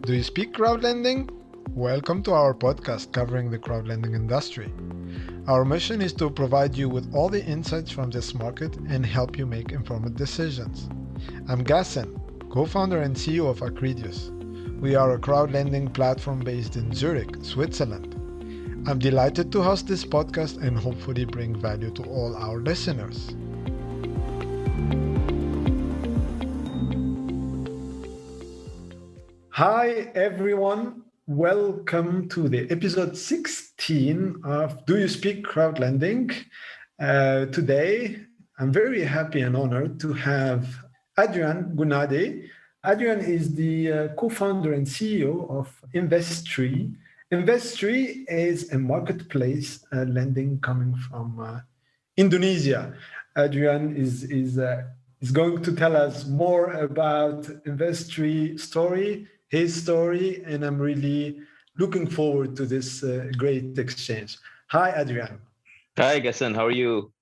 Do you speak crowdlending? Welcome to our podcast covering the crowdlending industry. Our mission is to provide you with all the insights from this market and help you make informed decisions. I'm Gassan, co-founder and CEO of Acredius. We are a crowdlending platform based in Zurich, Switzerland. I'm delighted to host this podcast and hopefully bring value to all our listeners. Hi everyone, welcome to the episode 16 of Do You Speak Crowdlending? Today, I'm very happy and honored to have Adrian Gunadi. Adrian is the co-founder and CEO of Investree. Investree is a marketplace lending coming from Indonesia. Adrian is going to tell us more about Investree story, his story, and I'm really looking forward to this great exchange. Hi, Adrian. Hi, Gassan. How are you?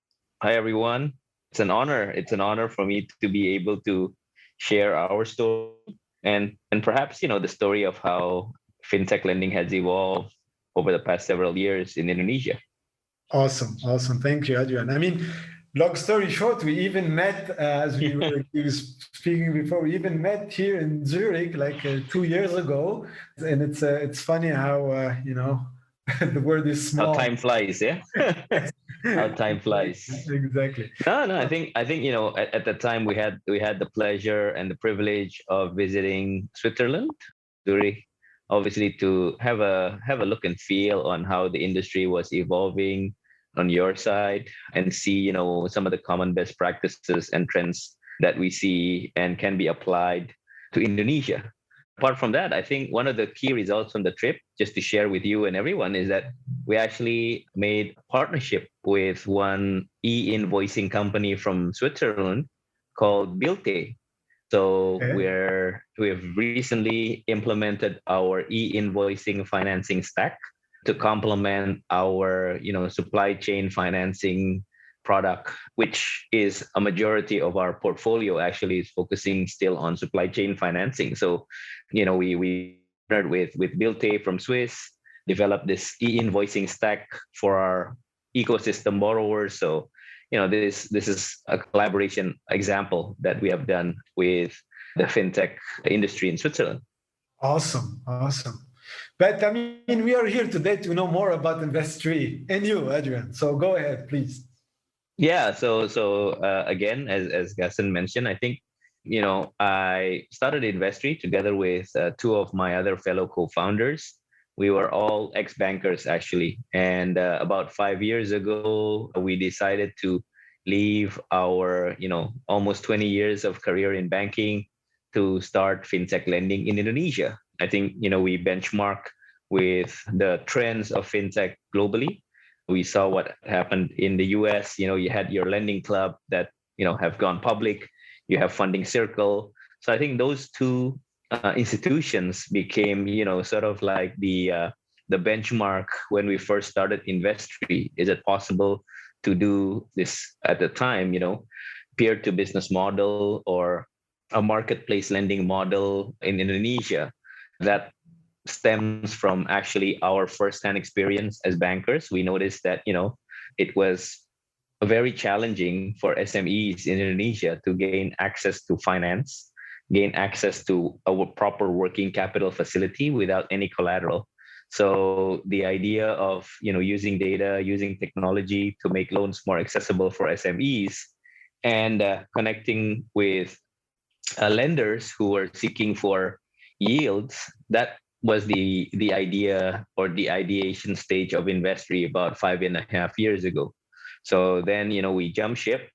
Hi, everyone. It's an honor. It's an honor for me to be able to share our story and perhaps, the story of how fintech lending has evolved over the past several years in Indonesia. Awesome. Thank you, Adrian. I mean, long story short, we even met, as we were speaking before, we even met here in Zurich like 2 years ago. And it's funny how, the word is small. How time flies, yeah? How time flies. Exactly. No, I think, at the time we had the pleasure and the privilege of visiting Switzerland, Zurich, obviously to have a look and feel on how the industry was evolving on your side and see, some of the common best practices and trends that we see and can be applied to Indonesia. Apart from that, I think one of the key results from the trip, just to share with you and everyone, is that we actually made a partnership with one e-invoicing company from Switzerland called Bilte. So we've recently implemented our e-invoicing financing stack to complement our, supply chain financing product, which is a majority of our portfolio actually is focusing still on supply chain financing. So, we partnered with Bilte from Swiss, developed this e-invoicing stack for our ecosystem borrowers. So, this is a collaboration example that we have done with the fintech industry in Switzerland. Awesome. But I mean, we are here today to know more about Investree and you, Adrian. So go ahead, please. Yeah. So again, as Gaston mentioned, I think, I started Investree together with two of my other fellow co-founders. We were all ex-bankers actually. And about 5 years ago, we decided to leave our, almost 20 years of career in banking to start fintech lending in Indonesia. I think, we benchmark with the trends of fintech globally. We saw what happened in the US. You had your lending club that, have gone public. You have Funding Circle. So I think those two institutions became, sort of like the benchmark when we first started Investree. Is it possible to do this at the time, peer to business model or a marketplace lending model in Indonesia that stems from actually our firsthand experience as bankers. We noticed that, it was very challenging for SMEs in Indonesia to gain access to finance, gain access to a proper working capital facility without any collateral. So the idea of, using data, using technology to make loans more accessible for SMEs and connecting with lenders who are seeking for yields, that was the idea or the ideation stage of Investree about 5.5 years ago. So then, we jumped ship,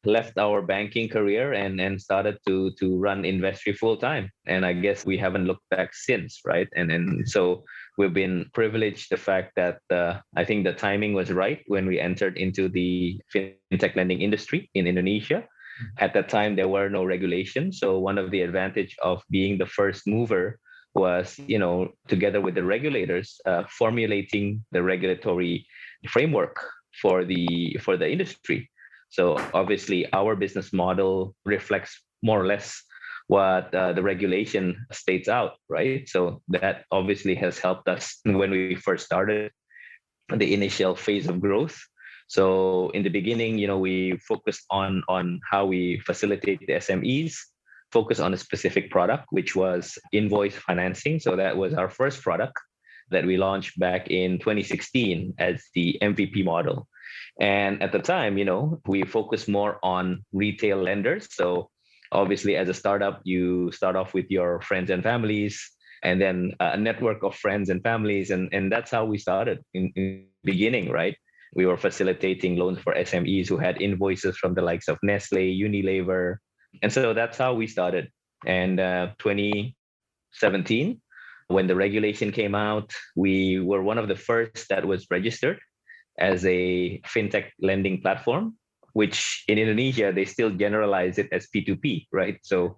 left our banking career and started to run Investree full time. And I guess we haven't looked back since, right? And so we've been privileged the fact that I think the timing was right when we entered into the fintech lending industry in Indonesia. At that time, there were no regulations. So one of the advantage of being the first mover was, together with the regulators, formulating the regulatory framework for the industry. So obviously, our business model reflects more or less what the regulation states out, right? So that obviously has helped us when we first started the initial phase of growth. So in the beginning, we focused on how we facilitate the SMEs, focus on a specific product, which was invoice financing. So that was our first product that we launched back in 2016 as the MVP model. And at the time, we focused more on retail lenders. So obviously, as a startup, you start off with your friends and families, and then a network of friends and families. And that's how we started in the beginning, right? We were facilitating loans for SMEs who had invoices from the likes of Nestle, Unilever. And so that's how we started. And 2017, when the regulation came out, we were one of the first that was registered as a fintech lending platform, which in Indonesia, they still generalize it as P2P, right? So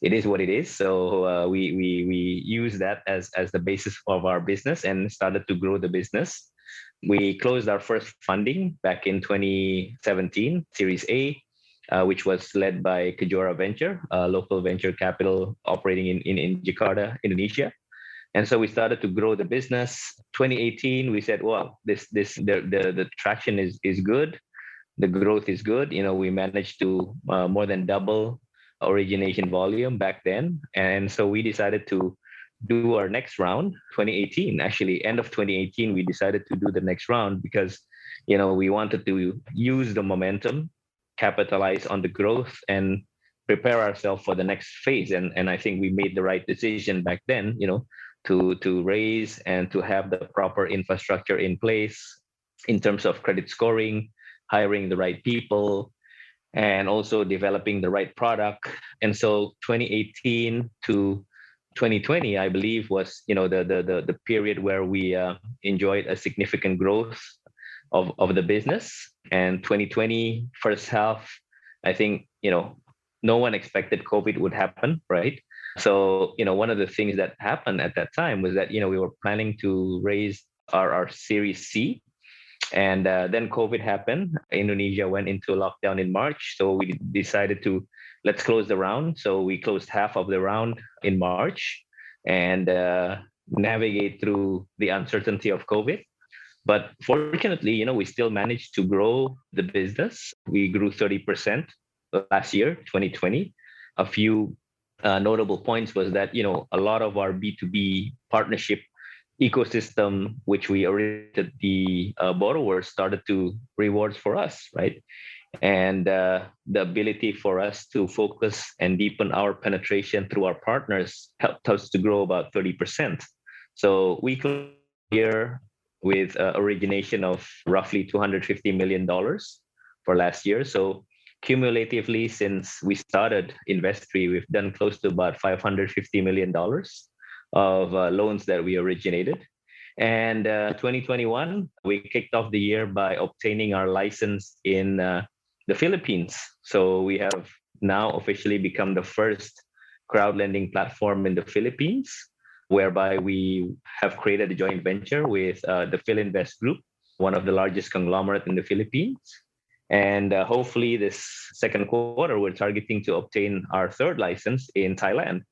it is what it is. So we use that as the basis of our business and started to grow the business. We closed our first funding back in 2017, Series A, which was led by Kejora Venture, a local venture capital operating in Jakarta, Indonesia. And so we started to grow the business. 2018, we said, well, the traction is good. The growth is good. We managed to more than double origination volume back then. And so we decided to do our next round, 2018. Actually, end of 2018, we decided to do the next round because, we wanted to use the momentum, capitalize on the growth, and prepare ourselves for the next phase. And I think we made the right decision back then, to raise and to have the proper infrastructure in place in terms of credit scoring, hiring the right people, and also developing the right product. And so 2018 to 2020, I believe, was the period where we enjoyed a significant growth of the business. And 2020 first half, I think no one expected COVID would happen, right? So one of the things that happened at that time was that we were planning to raise our Series C. And then COVID happened. Indonesia went into lockdown in March. So we decided to let's close the round. So we closed half of the round in March and navigate through the uncertainty of COVID. But fortunately, we still managed to grow the business. We grew 30% last year, 2020. A few notable points was that, a lot of our B2B partnership ecosystem, which we oriented the borrowers, started to rewards for us, right? And the ability for us to focus and deepen our penetration through our partners helped us to grow about 30%. So we closed the year with origination of roughly $250 million for last year. So cumulatively, since we started Investree, we've done close to about $550 million of loans that we originated. And 2021, we kicked off the year by obtaining our license in the Philippines. So we have now officially become the first crowdlending platform in the Philippines, whereby we have created a joint venture with the Philinvest Group, one of the largest conglomerate in the Philippines. And hopefully this second quarter, we're targeting to obtain our third license in Thailand.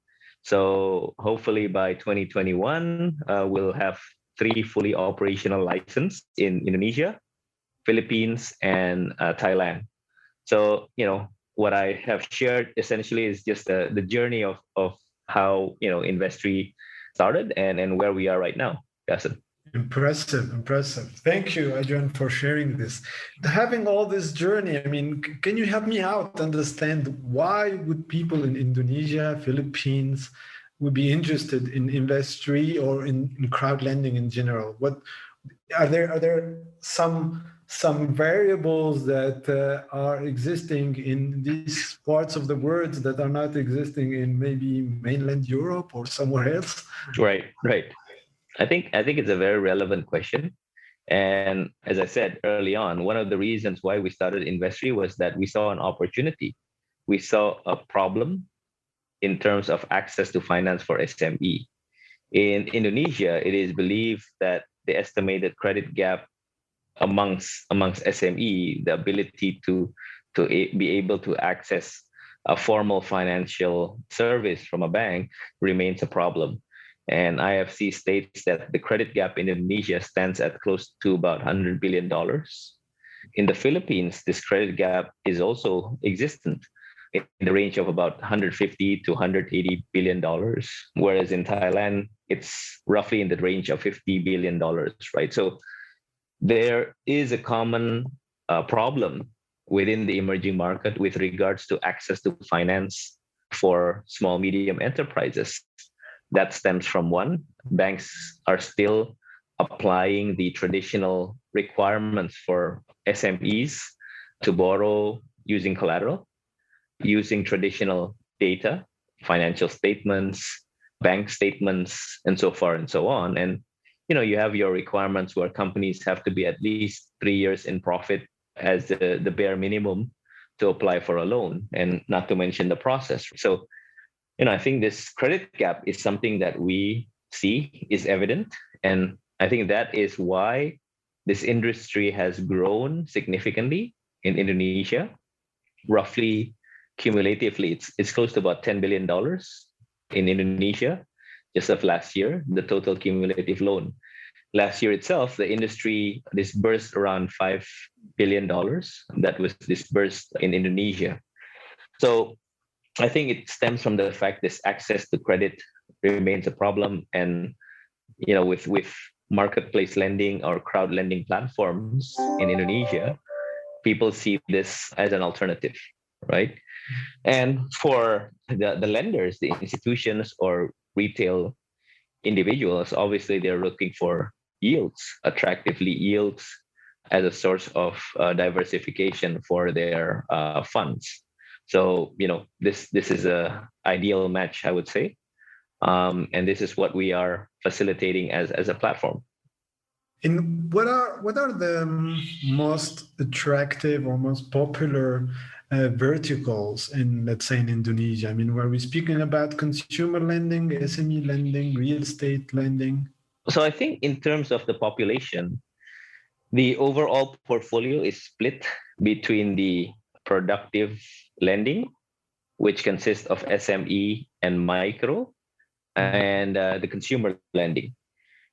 So hopefully by 2021, we'll have 3 fully operational licenses in Indonesia, Philippines, and Thailand. So, what I have shared essentially is just the journey of how, Investree started and where we are right now. Yasin. Impressive. Thank you, Adrian, for sharing this. Having all this journey, can you help me out understand why would people in Indonesia, Philippines, would be interested in Investree or in crowdlending in general? What are there some variables that are existing in these parts of the world that are not existing in maybe mainland Europe or somewhere else? Right. I think it's a very relevant question. And as I said early on, one of the reasons why we started Investree was that we saw an opportunity. We saw a problem in terms of access to finance for SME. In Indonesia, it is believed that the estimated credit gap amongst SME, the ability to be able to access a formal financial service from a bank remains a problem. And IFC states that the credit gap in Indonesia stands at close to about $100 billion. In the Philippines, this credit gap is also existent in the range of about 150 to 180 billion dollars, whereas in Thailand it's roughly in the range of 50 billion dollars, right? So there is a common problem within the emerging market with regards to access to finance for small medium enterprises. That stems from one, banks are still applying the traditional requirements for SMEs to borrow using collateral, using traditional data, financial statements, bank statements, and so far and so on. And you have your requirements where companies have to be at least 3 years in profit as the bare minimum to apply for a loan, and not to mention the process. So, I think this credit gap is something that we see is evident. And I think that is why this industry has grown significantly in Indonesia. Roughly, cumulatively, it's close to about $10 billion in Indonesia just of last year, the total cumulative loan. Last year itself, the industry disbursed around $5 billion that was disbursed in Indonesia. So I think it stems from the fact this access to credit remains a problem. And, with marketplace lending or crowd lending platforms in Indonesia, people see this as an alternative, right? And for the lenders, the institutions or retail individuals, obviously they're looking for yields, attractively yields as a source of diversification for their funds. So, this is a ideal match, I would say. And this is what we are facilitating as a platform. And what are the most attractive or most popular verticals in, let's say, in Indonesia? I mean, were we speaking about consumer lending, SME lending, real estate lending? So I think in terms of the population, the overall portfolio is split between the productive lending, which consists of SME and micro, and the consumer lending.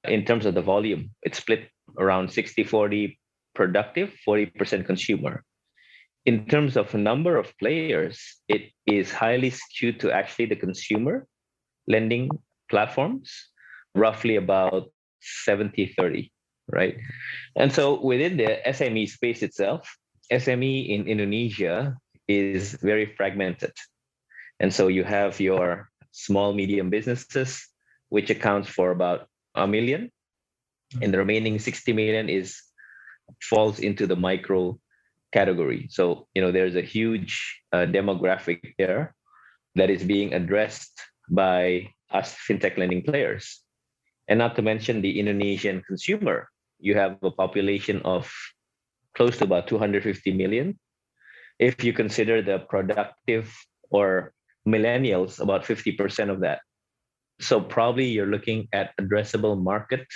In terms of the volume, it's split around 60-40 productive, 40% consumer. In terms of number of players, it is highly skewed to actually the consumer lending platforms, roughly about 70-30, right? And so within the SME space itself, SME in Indonesia is very fragmented. And so you have your small, medium businesses, which accounts for about 1 million, and the remaining 60 million falls into the micro category. So, there's a huge demographic there that is being addressed by us fintech lending players. And not to mention the Indonesian consumer. You have a population of close to about 250 million. If you consider the productive or millennials, about 50% of that. So probably you're looking at addressable market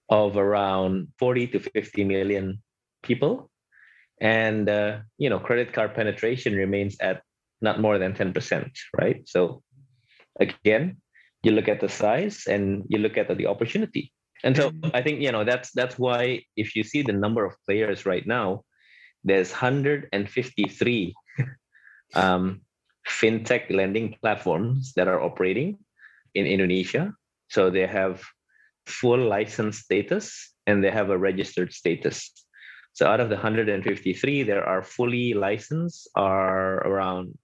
of around 40 to 50 million people. And, credit card penetration remains at not more than 10%, right? So again, you look at the size and you look at the opportunity. And so I think, that's why if you see the number of players right now, there's 153 fintech lending platforms that are operating in Indonesia. So they have full license status and they have a registered status. So out of the 153, there are fully licensed are around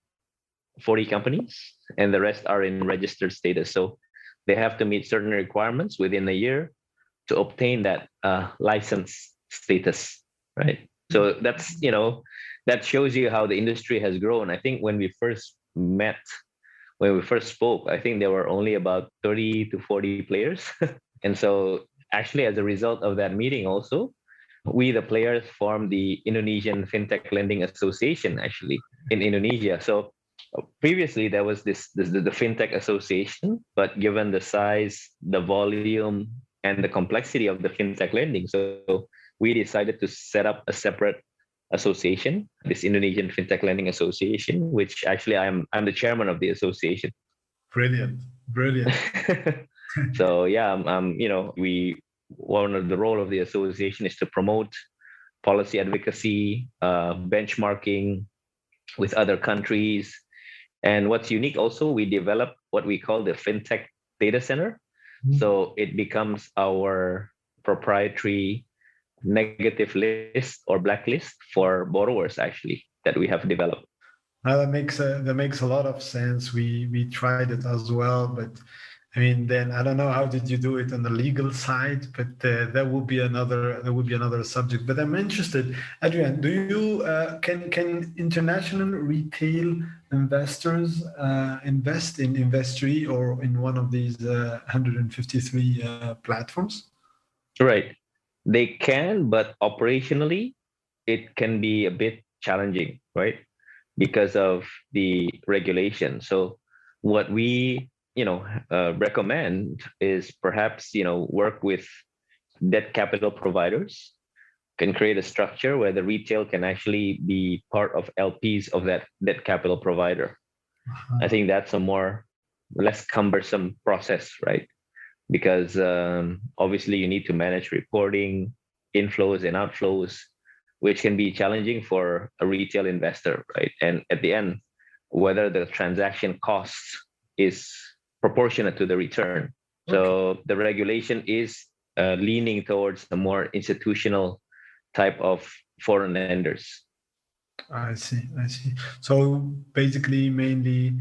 40 companies, and the rest are in registered status. So they have to meet certain requirements within a year to obtain that license status, right? So that's, that shows you how the industry has grown. I think when we first spoke, I think there were only about 30 to 40 players. And so actually, as a result of that meeting also, we, the players, formed the Indonesian Fintech Lending Association, actually, in Indonesia. So previously, there was the Fintech Association, but given the size, the volume, and the complexity of the fintech lending, so we decided to set up a separate association, this Indonesian FinTech Lending Association, which actually I'm the chairman of the association. Brilliant, brilliant. So yeah, we one of the role of the association is to promote policy advocacy, benchmarking with other countries. And what's unique also, we developed what we call the FinTech Data Center. So it becomes our proprietary negative list or blacklist for borrowers actually that we have developed. Now that makes a lot of sense. We tried it as well, but I mean, then I don't know how did you do it on the legal side, but that would be another subject. But I'm interested, Adrian. Do you can international retail investors invest in Investree or in one of these 153 platforms? Right. They can, but operationally, it can be a bit challenging, right? Because of the regulation. So what we, recommend is perhaps, work with debt capital providers, can create a structure where the retail can actually be part of LPs of that debt capital provider. I think that's a less cumbersome process, right? Because obviously you need to manage reporting, inflows and outflows, which can be challenging for a retail investor, right? And at the end, whether the transaction costs is proportionate to the return. So the regulation is leaning towards a more institutional type of foreign lenders. I see. So basically, mainly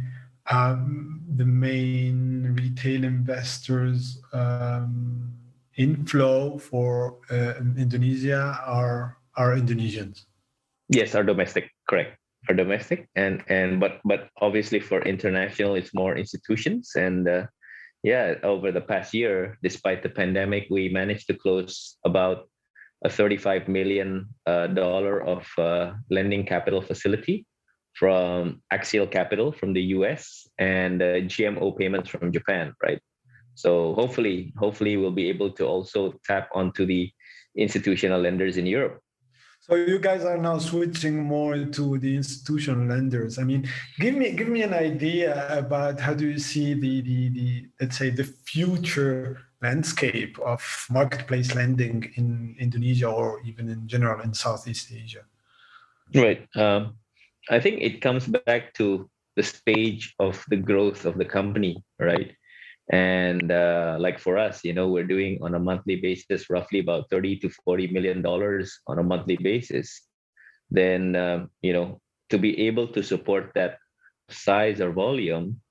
the main retail investors inflow for Indonesia are Indonesians. Yes, are domestic, correct. Are domestic, but obviously for international, it's more institutions. And over the past year, despite the pandemic, we managed to close about a $35 million of lending capital facility from Axial Capital from the US and GMO payments from Japan, right? So hopefully we'll be able to also tap onto the institutional lenders in Europe. So you guys are now switching more to the institutional lenders. I mean, give me an idea about how do you see the let's say the future landscape of marketplace lending in Indonesia or even in general in Southeast Asia? Right. I think it comes back to the stage of the growth of the company, right? And like for us, we're doing on a monthly basis roughly about $30 to $40 million on a monthly basis. Then to be able to support that size or volume,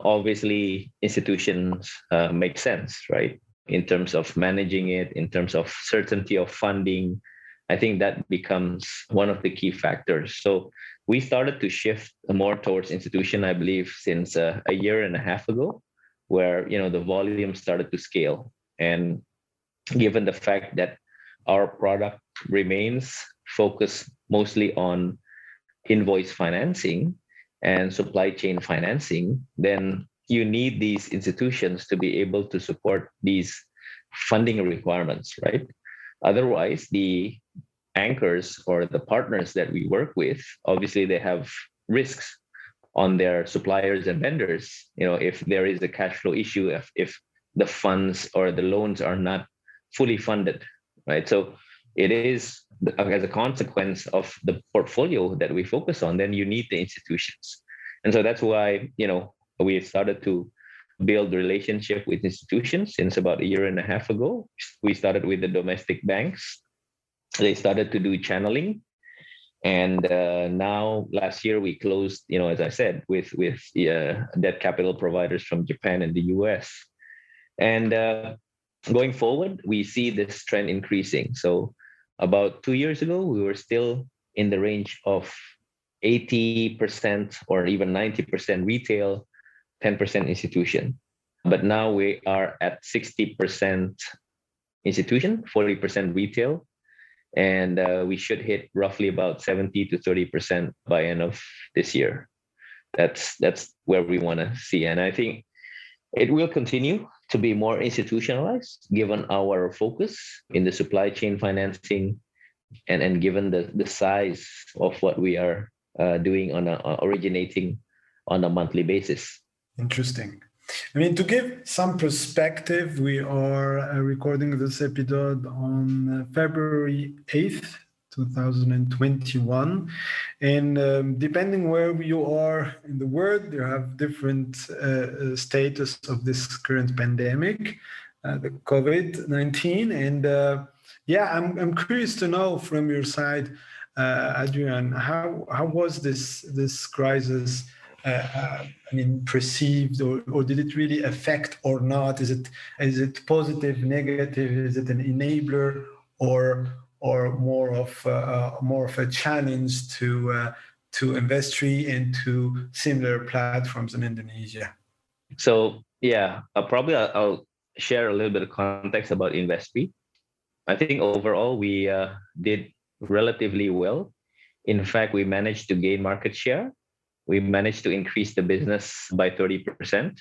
obviously institutions make sense, right? In terms of managing it, in terms of certainty of funding, I think that becomes one of the key factors. So we started to shift more towards institution, I believe, since a year and a half ago, where the volume started to scale. And given the fact that our product remains focused mostly on invoice financing and supply chain financing, then you need these institutions to be able to support these funding requirements, right? Otherwise, the anchors or the partners that we work with, obviously they have risks on their suppliers and vendors. If there is a cash flow issue, if the funds or the loans are not fully funded, right? So it is as a consequence of the portfolio that we focus on, then you need the institutions. And so that's why, we started to build relationship with institutions since about a year and a half ago. We started with the domestic banks. They started to do channeling. And now last year we closed, as I said, with debt capital providers from Japan and the US. And going forward, we see this trend increasing. So about 2 years ago, we were still in the range of 80% or even 90% retail, 10% institution. But now we are at 60% institution, 40% retail. And we should hit roughly about 70 to 30% by end of this year. That's where we want to see. And I think it will continue to be more institutionalized given our focus in the supply chain financing and given the size of what we are doing on originating on a monthly basis. Interesting. I mean, to give some perspective, we are recording this episode on February 8th, 2021. And depending where you are in the world, you have different status of this current pandemic, the COVID-19. And I'm curious to know from your side, Adrian, how was this crisis? Perceived, or did it really affect or not? Is it positive, negative? Is it an enabler or more of a challenge to Investree and to similar platforms in Indonesia? So I'll share a little bit of context about Investree. I think overall we did relatively well. In fact, we managed to gain market share. We managed to increase the business by 30%.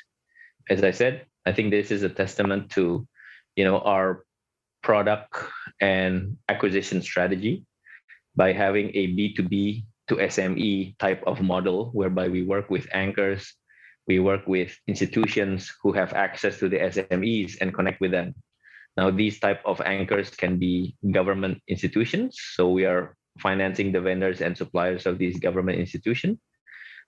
As I said, I think this is a testament to, our product and acquisition strategy by having a B2B to SME type of model, whereby we work with anchors, we work with institutions who have access to the SMEs and connect with them. Now, these type of anchors can be government institutions. So we are financing the vendors and suppliers of these government institutions.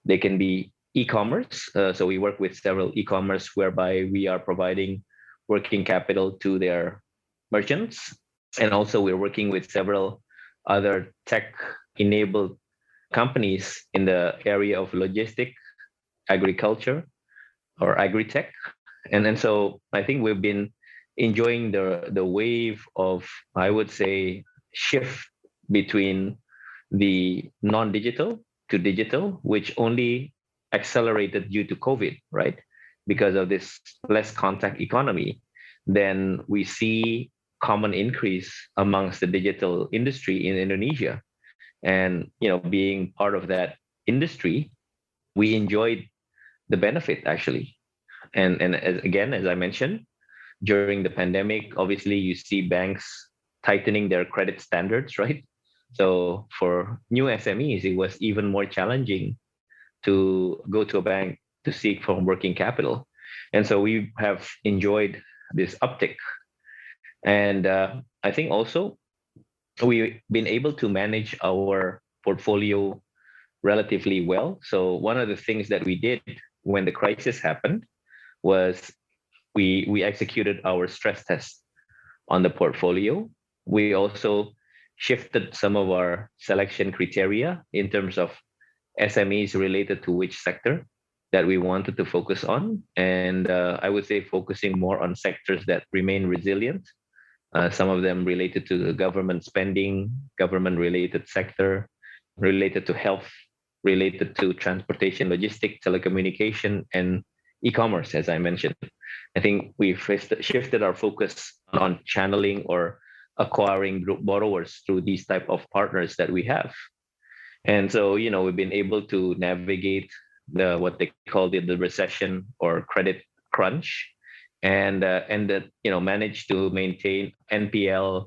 They can be e-commerce. So we work with several e-commerce whereby we are providing working capital to their merchants. And also we're working with several other tech-enabled companies in the area of logistic, agriculture, or agri-tech. And then so I think we've been enjoying the wave of, I would say, shift between the non-digital to digital, which only accelerated due to COVID, right? Because of this less contact economy, then we see common increase amongst the digital industry in Indonesia. And, being part of that industry, we enjoyed the benefit actually. And as I mentioned, during the pandemic, obviously you see banks tightening their credit standards, right? So for new SMEs, it was even more challenging to go to a bank to seek for working capital. And so we have enjoyed this uptick. And I think also we've been able to manage our portfolio relatively well. So one of the things that we did when the crisis happened was we executed our stress test on the portfolio. We also shifted some of our selection criteria in terms of SMEs related to which sector that we wanted to focus on. And I would say focusing more on sectors that remain resilient. Some of them related to the government spending, government related sector, related to health, related to transportation, logistics, telecommunication, and e-commerce, as I mentioned. I think we've shifted our focus on channeling or acquiring group borrowers through these type of partners that we have. And so, we've been able to navigate what they call the recession or credit crunch, and manage to maintain NPL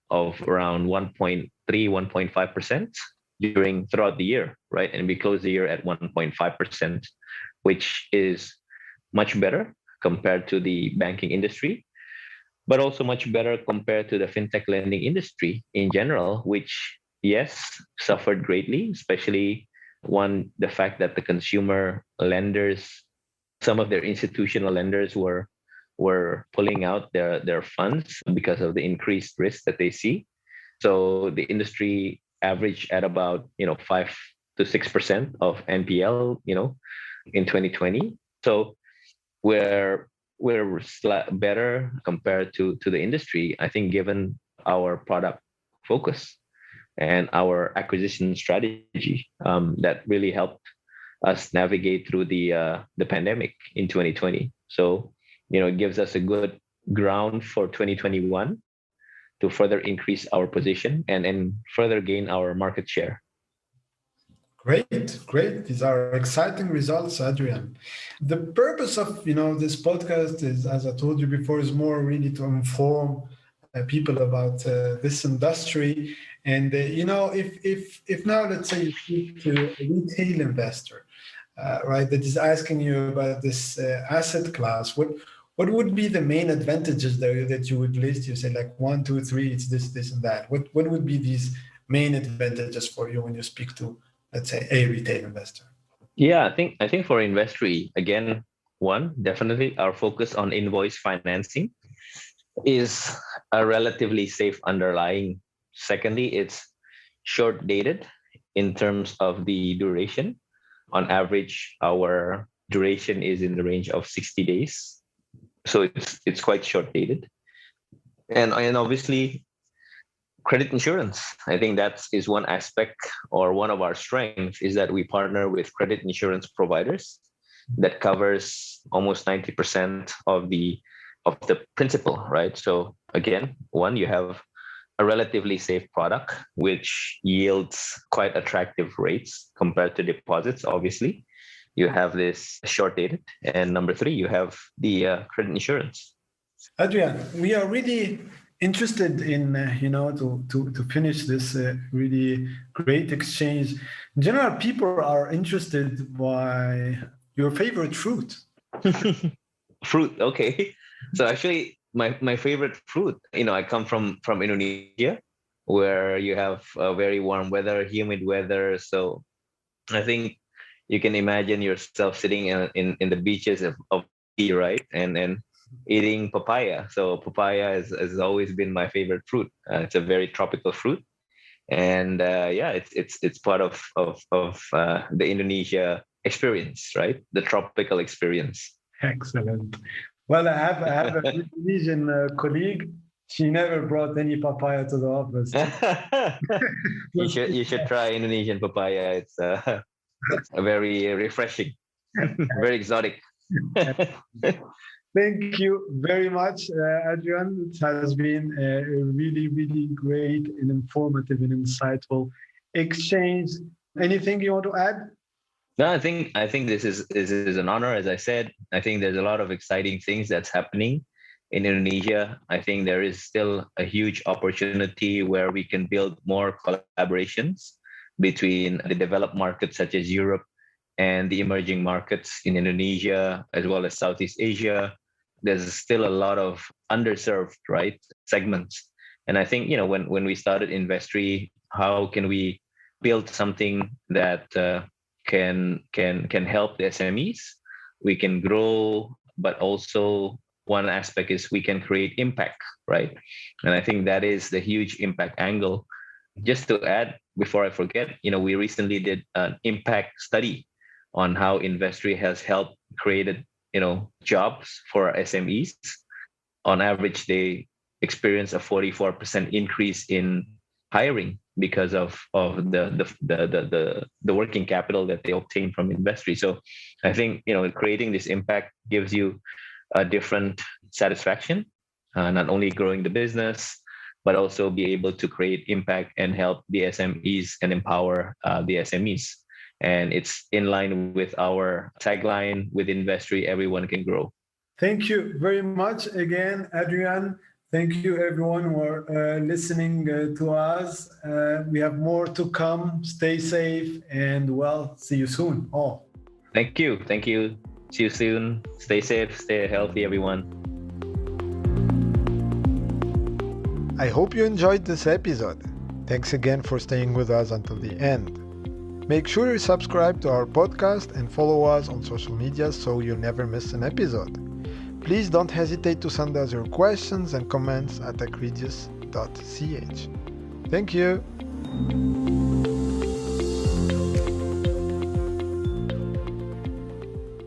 of around 1.3, 1.5% throughout the year, right? And we closed the year at 1.5%, which is much better compared to the banking industry, but also much better compared to the fintech lending industry in general, which, yes, suffered greatly, especially the fact that the consumer lenders, some of their institutional lenders were pulling out their funds because of the increased risk that they see. So the industry averaged at about 5 to 6% of NPL, in 2020. So we're better compared to the industry, I think, given our product focus and our acquisition strategy that really helped us navigate through the pandemic in 2020. So, it gives us a good ground for 2021 to further increase our position and further gain our market share. Great. These are exciting results, Adrian. The purpose of this podcast is, as I told you before, is more really to inform people about this industry. And if now let's say you speak to a retail investor, right, that is asking you about this asset class, what would be the main advantages there that you would list? You say like 1, 2, 3, it's this, and that. What would be these main advantages for you when you speak to, let's say, a retail investor? Yeah, I think for Investree, again, one, definitely our focus on invoice financing is a relatively safe underlying. Secondly, it's short dated in terms of the duration. On average, our duration is in the range of 60 days. So it's quite short dated. And obviously credit insurance. I think that is one aspect, or one of our strengths is that we partner with credit insurance providers that covers almost 90% of the principal, right? So again, one, you have a relatively safe product which yields quite attractive rates compared to deposits. Obviously, you have this short dated, and number three, you have the credit insurance. Adrian, we are really interested in to finish this really great exchange. In general, people are interested by your favorite fruit. Fruit, okay. So actually, my favorite fruit, I come from Indonesia, where you have very warm weather, humid weather. So I think you can imagine yourself sitting in the beaches of sea, right, and eating papaya. So papaya has always been my favorite fruit. It's a very tropical fruit, and yeah, it's part of the Indonesia experience, right? The tropical experience. Excellent. Well, I have an Indonesian colleague. She never brought any papaya to the office. You should try Indonesian papaya. It's very refreshing, very exotic. Thank you very much, Adrian. It has been a really, really great and informative and insightful exchange. Anything you want to add? No, I think this is an honor. As I said, I think there's a lot of exciting things that's happening in Indonesia. I think there is still a huge opportunity where we can build more collaborations between the developed markets such as Europe and the emerging markets in Indonesia, as well as Southeast Asia. There's still a lot of underserved, right, segments. And I think, when we started Investree, how can we build something that can help the SMEs? We can grow, but also one aspect is we can create impact, right? And I think that is the huge impact angle. Just to add, before I forget, we recently did an impact study on how Investree has helped created, jobs for SMEs. On average, they experience a 44% increase in hiring because of the working capital that they obtain from Investree. So I think, creating this impact gives you a different satisfaction, not only growing the business, but also be able to create impact and help the SMEs and empower the SMEs. And it's in line with our tagline with Investree, everyone can grow. Thank you very much again, Adrian. Thank you, everyone who are listening to us. We have more to come. Stay safe and see you soon. All. Thank you. Thank you. See you soon. Stay safe, stay healthy, everyone. I hope you enjoyed this episode. Thanks again for staying with us until the end. Make sure you subscribe to our podcast and follow us on social media so you never miss an episode. Please don't hesitate to send us your questions and comments at egregious.ch. Thank you.